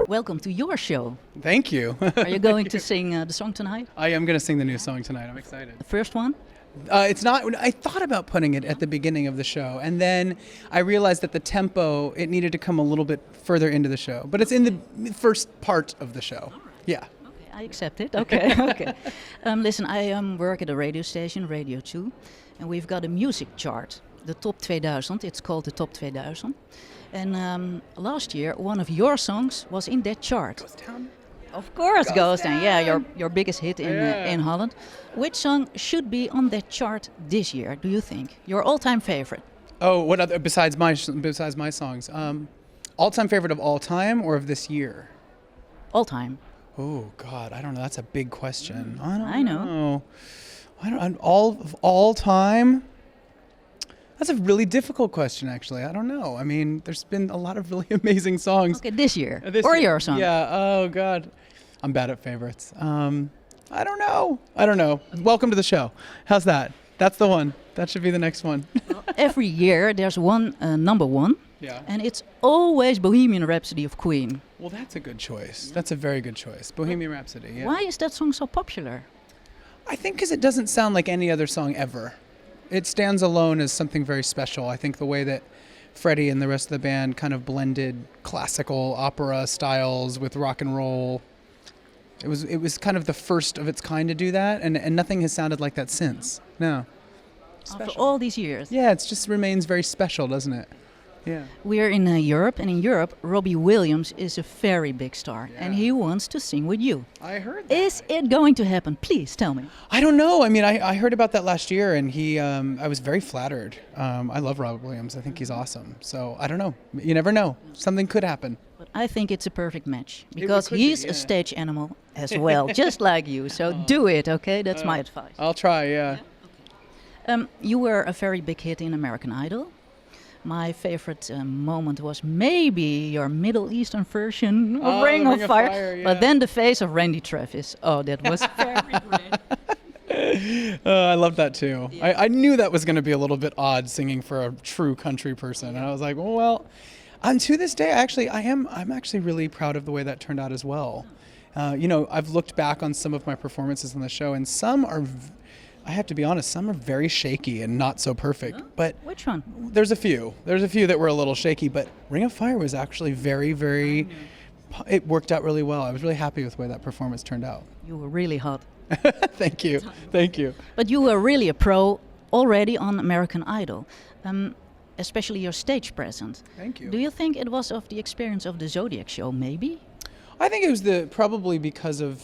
Welcome to your show. Thank you. Are you going to sing the song tonight? I am going to sing the new song tonight. I'm excited. The first one? It's not. I thought about putting it at the beginning of the show, and then I realized that the tempo, it needed to come a little bit further into the show. But it's in the first part of the show. Yeah. Okay, I accept it. Okay, okay. Listen, I work at a radio station, Radio 2, and we've got a music chart, the Top 2000. It's called the Top 2000. And last year, one of your songs was in that chart. Ghost Town? Of course, Ghost Town. Yeah, your biggest hit in Holland. Which song should be on that chart this year, do you think? Your all-time favorite? Oh, what other besides my songs? All-time favorite of all time or of this year? All time. Oh God, I don't know. That's a big question. I know. know. I don't. All time. That's a really difficult question, actually. I don't know. I mean, there's been a lot of really amazing songs. Okay, this year. Your song. Yeah. Oh God, I'm bad at favorites. I don't know. Welcome to the show. How's that? That's the one. That should be the next one. Well, every year there's one number one. Yeah. And it's always Bohemian Rhapsody of Queen. Well, that's a good choice. That's a very good choice. Bohemian Rhapsody. Yeah. Why is that song so popular? I think because it doesn't sound like any other song ever. It stands alone as something very special. I think the way that Freddie and the rest of the band kind of blended classical opera styles with rock and roll. It was kind of the first of its kind to do that, and nothing has sounded like that since. No. After all these years. Yeah, it just remains very special, doesn't it? Yeah. We're in Europe, and in Europe, Robbie Williams is a very big star, and he wants to sing with you. I heard that. Is it going to happen? Please tell me. I don't know. I mean, I heard about that last year, and I was very flattered. I love Robbie Williams. I think he's awesome. So I don't know. You never know. Something could happen. But I think it's a perfect match because he's a stage animal as well, just like you. So do it, okay? That's my advice. I'll try. Yeah. Okay. You were a very big hit in American Idol. My favorite moment was maybe your Middle Eastern version of Ring of Fire. But then the face of Randy Travis. Oh, that was very great. I love that too. Yeah. I knew that was going to be a little bit odd singing for a true country person. And I was like, well, and to this day, I'm actually really proud of the way that turned out as well. I've looked back on some of my performances on the show, and some are, I have to be honest, some are very shaky and not so perfect. Oh, but which one? There's a few that were a little shaky, but Ring of Fire was actually very, very, it worked out really well. I was really happy with the way that performance turned out. You were really hot. Thank you. But you were really a pro already on American Idol, especially your stage presence. Thank you. Do you think it was of the experience of the Zodiac show, maybe? I think it was probably because of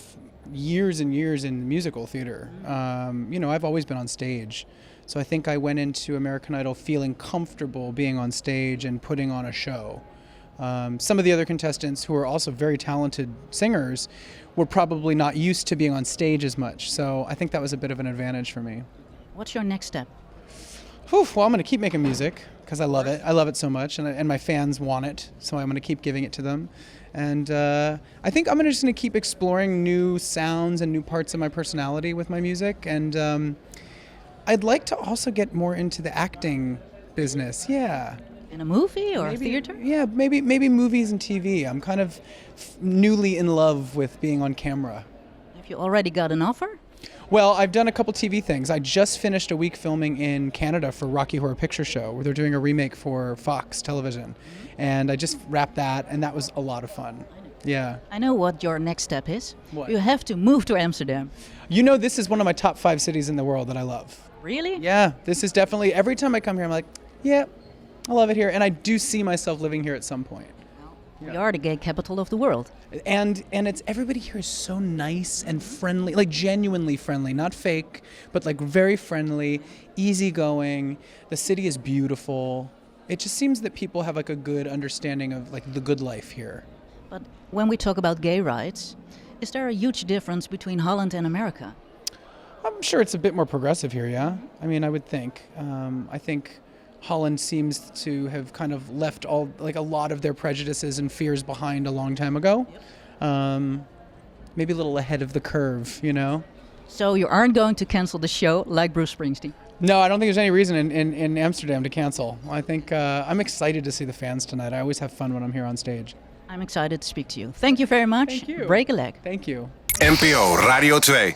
years and years in musical theater. I've always been on stage. So I think I went into American Idol feeling comfortable being on stage and putting on a show. Some of the other contestants who are also very talented singers were probably not used to being on stage as much. So I think that was a bit of an advantage for me. What's your next step? Well, I'm going to keep making music because I love it. I love it so much, and my fans want it. So I'm going to keep giving it to them. And I think I'm just going to keep exploring new sounds and new parts of my personality with my music. And I'd like to also get more into the acting business. Yeah. In a movie or theater? Yeah, maybe movies and TV. I'm kind of newly in love with being on camera. Have you already got an offer? Well, I've done a couple TV things. I just finished a week filming in Canada for Rocky Horror Picture Show, where they're doing a remake for Fox Television. And I just wrapped that, and that was a lot of fun. Yeah. I know what your next step is. What? You have to move to Amsterdam. This is one of my top 5 cities in the world that I love. Really? Yeah, this is definitely, every time I come here, I'm like, yeah, I love it here. And I do see myself living here at some point. We are the gay capital of the world. And it's everybody here is so nice and friendly, like genuinely friendly, not fake, but like very friendly, easygoing. The city is beautiful. It just seems that people have like a good understanding of like the good life here. But when we talk about gay rights, is there a huge difference between Holland and America? I'm sure it's a bit more progressive here, yeah. I mean, I would think. I think Holland seems to have kind of left a lot of their prejudices and fears behind a long time ago. Maybe a little ahead of the curve, So you aren't going to cancel the show like Bruce Springsteen? No, I don't think there's any reason in Amsterdam to cancel. I think I'm excited to see the fans tonight. I always have fun when I'm here on stage. I'm excited to speak to you. Thank you very much. Thank you. Break a leg. Thank you. NPO Radio 2.